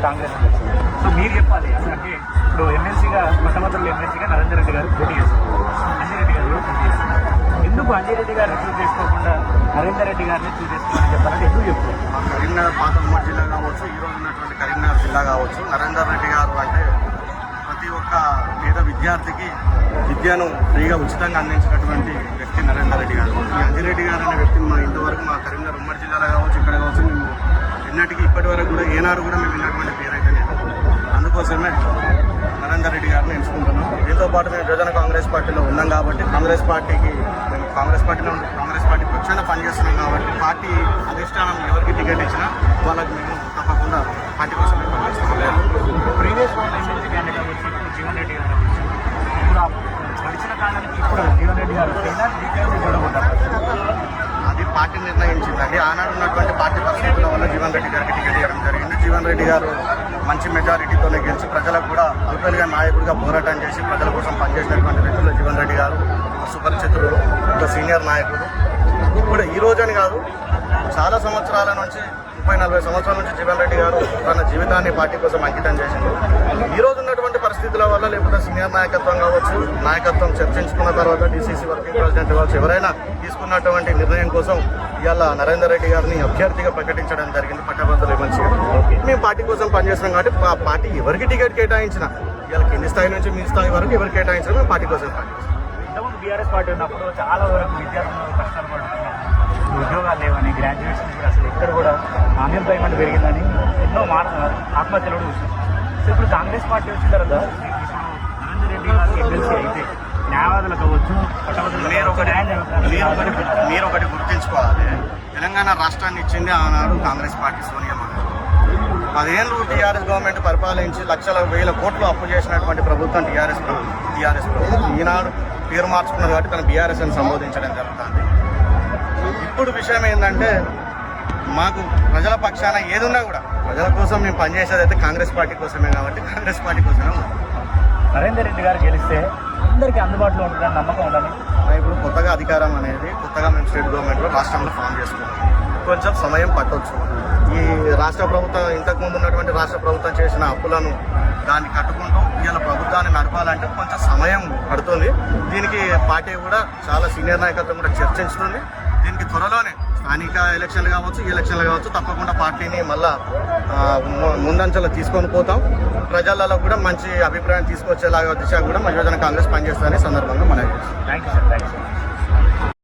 కాంగ్రెస్ వచ్చింది. సో మీరు చెప్పాలి అంటే ఇప్పుడు ఎమ్మెల్సీగా పట్టభద్రులు ఎమ్మెల్సీగా నరేందర్ రెడ్డి గారు పోటీ చేస్తారు, అంజిరెడ్డి గారు కూడా పోటీ చేస్తారు. ఎందుకు అంజిరెడ్డి గారిని చూస్ చేసుకోకుండా నరేందర్ రెడ్డి గారిని చూస్ చేసుకోవాలని చెప్పాలంటే ఎందుకు చెప్తారు? కరీంనగర్ పాత ఉమ్మడి జిల్లా కావచ్చు, ఈరోజు ఉన్నటువంటి కరీంనగర్ జిల్లా కావచ్చు, నరేందర్ రెడ్డి గారు అంటే ప్రతి ఒక్క పేద విద్యార్థికి విద్యను ఫ్రీగా ఉచితంగా అందించినటువంటి వ్యక్తి నరేందర్ రెడ్డి గారు. ఈ అంజిరెడ్డి గారు అనే వ్యక్తిని మా ఇంతవరకు మా కరీంనగర్ ఉమ్మడి జిల్లాలో కావచ్చు, ఇక్కడ కావచ్చు, మేము ఎన్నటికీ ఇప్పటి వరకు కూడా ఏనాడు కూడా మేము విన్నటువంటి పేరైతే లేదు. అందుకోసమే నరేందర్ రెడ్డి గారిని ఎంచుకుంటున్నాం. దీంతో పాటు మేము యువజన కాంగ్రెస్ పార్టీలో ఉన్నాం కాబట్టి కాంగ్రెస్ పార్టీకి మేము కాంగ్రెస్ పార్టీ పక్షాన పనిచేస్తున్నాం కాబట్టి పార్టీ అధిష్టానం ఎవరికి టికెట్ ఇచ్చినా వాళ్ళకి మేము తప్పకుండా పార్టీ కోసమే పనిచేస్తున్నాం. ప్రీవియస్ ఎమ్మెల్సీ క్యాండిడేట్ వచ్చి ఇప్పుడు జీవన్ రెడ్డి గారు వచ్చి ఇప్పుడు గడిచిన కాలానికి ఇప్పుడు జీవన్ రెడ్డి గారు అది పార్టీ నిర్ణయించిందండి. ఆనాడు ఉన్నటువంటి పార్టీ పరిస్థితుల వల్ల జీవన్ రెడ్డి గారికి టికెట్ ఇవ్వడం జరిగింది. జీవన్ రెడ్డి గారు మంచి మెజారిటీతోనే గెలిచి ప్రజలకు కూడా అల్పలుగా నాయకుడిగా పోరాటం చేసి ప్రజల కోసం పనిచేసినటువంటి వ్యక్తులు జీవన్ రెడ్డి గారు సుపరిచితులు, ఒక సీనియర్ నాయకుడు. ఇప్పుడు ఈ రోజని కాదు, చాలా సంవత్సరాల నుంచి 30-40 సంవత్సరాల నుంచి జీవన్ రెడ్డి గారు తన జీవితాన్ని పార్టీ కోసం అంకితం చేసింది. ఈ రోజు ఉన్నటువంటి పరిస్థితుల వల్ల లేకపోతే సీనియర్ నాయకత్వం కావచ్చు, నాయకత్వం చర్చించుకున్న తర్వాత డీసీసీ వర్కింగ్ ప్రెసిడెంట్ కావచ్చు, ఎవరైనా తీసుకున్నటువంటి నిర్ణయం కోసం ఇవాళ నరేందర్ రెడ్డి గారిని అభ్యర్థిగా ప్రకటించడం జరిగింది. పట్టభద్రులు మంచిగా మేము పార్టీ కోసం పనిచేస్తున్నాం కాబట్టి ఆ పార్టీ ఎవరికి టికెట్ కేటాయించిన ఇవాళ కింది స్థాయి నుంచి మీ స్థాయి వరకు ఎవరికి కేటాయించినా మేము పార్టీ కోసం పనిచేస్తాం. ఇంతకుముందు బీఆర్ఎస్ పార్టీ ఉన్నప్పుడు చాలా వరకు విద్యార్థులు కష్టాలు పడుతున్నారు, ఉద్యోగాలు లేవని, గ్రాడ్యుయేషన్ కూడా అసలు ఇక్కడ కూడా అన్ఎంప్లాయ్మెంట్ పెరిగిందని ఎన్నో ఆత్మహత్యలు కూడా చూసాం. సో ఇప్పుడు కాంగ్రెస్ పార్టీ వచ్చిన తర్వాత నరేందర్ రెడ్డి గారికి ఎమ్మెల్సీ అయితే న్యాయవాదులు కావచ్చు, మీరు ఒకటి గుర్తించుకోవాలి. తెలంగాణ రాష్ట్రాన్ని ఇచ్చింది ఆనాడు కాంగ్రెస్ పార్టీ, సోనియా గాంధీ. 10 ఏళ్ళు టీఆర్ఎస్ గవర్నమెంట్ పరిపాలించి లక్షల వేల కోట్లు అప్పు చేసినటువంటి ప్రభుత్వం టీఆర్ఎస్ ప్రభుత్వం. ఈనాడు పేరు మార్చుకున్నది కాబట్టి తన బీఆర్ఎస్ అని సంబోధించడం జరుగుతుంది. ఇప్పుడు విషయం ఏంటంటే మాకు ప్రజల పక్షాన ఏదున్నా కూడా ప్రజల కోసం మేము పనిచేసేది అయితే కాంగ్రెస్ పార్టీ కోసమే కాబట్టి కాంగ్రెస్ పార్టీ కోసమే ఉంది. నరేందర్ రెడ్డి గారు గెలిస్తే అందరికీ అందుబాటులో ఉంటుందని నమ్మకం ఉండాలి. ఇప్పుడు కొత్తగా అధికారం అనేది కొత్తగా మేము స్టేట్ గవర్నమెంట్లో రాష్ట్రంలో ఫామ్ చేసుకున్నాం. కొంచెం సమయం పట్టవచ్చు. ఈ రాష్ట్ర ప్రభుత్వం ఇంతకుముందు ఉన్నటువంటి రాష్ట్ర ప్రభుత్వం చేసిన అప్పులను దాన్ని కట్టుకుంటూ ఇవాళ ప్రభుత్వాన్ని నడపాలంటే కొంచెం సమయం పడుతుంది. దీనికి పార్టీ కూడా చాలా సీనియర్ నాయకత్వం కూడా చర్చించుతుంది. దీనికి త్వరలోనే స్థానిక ఎలక్షన్లు కావచ్చు, ఈ ఎలక్షన్లు కావచ్చు, తప్పకుండా పార్టీని మళ్ళా ముందంచెలో తీసుకొని పోతాం. ప్రజలలో కూడా మంచి అభిప్రాయం తీసుకొచ్చేలాగా దిశ కూడా మా యువజన కాంగ్రెస్ పనిచేస్తుందని సందర్భంగా మనవి చేస్తాం. Thank you sir.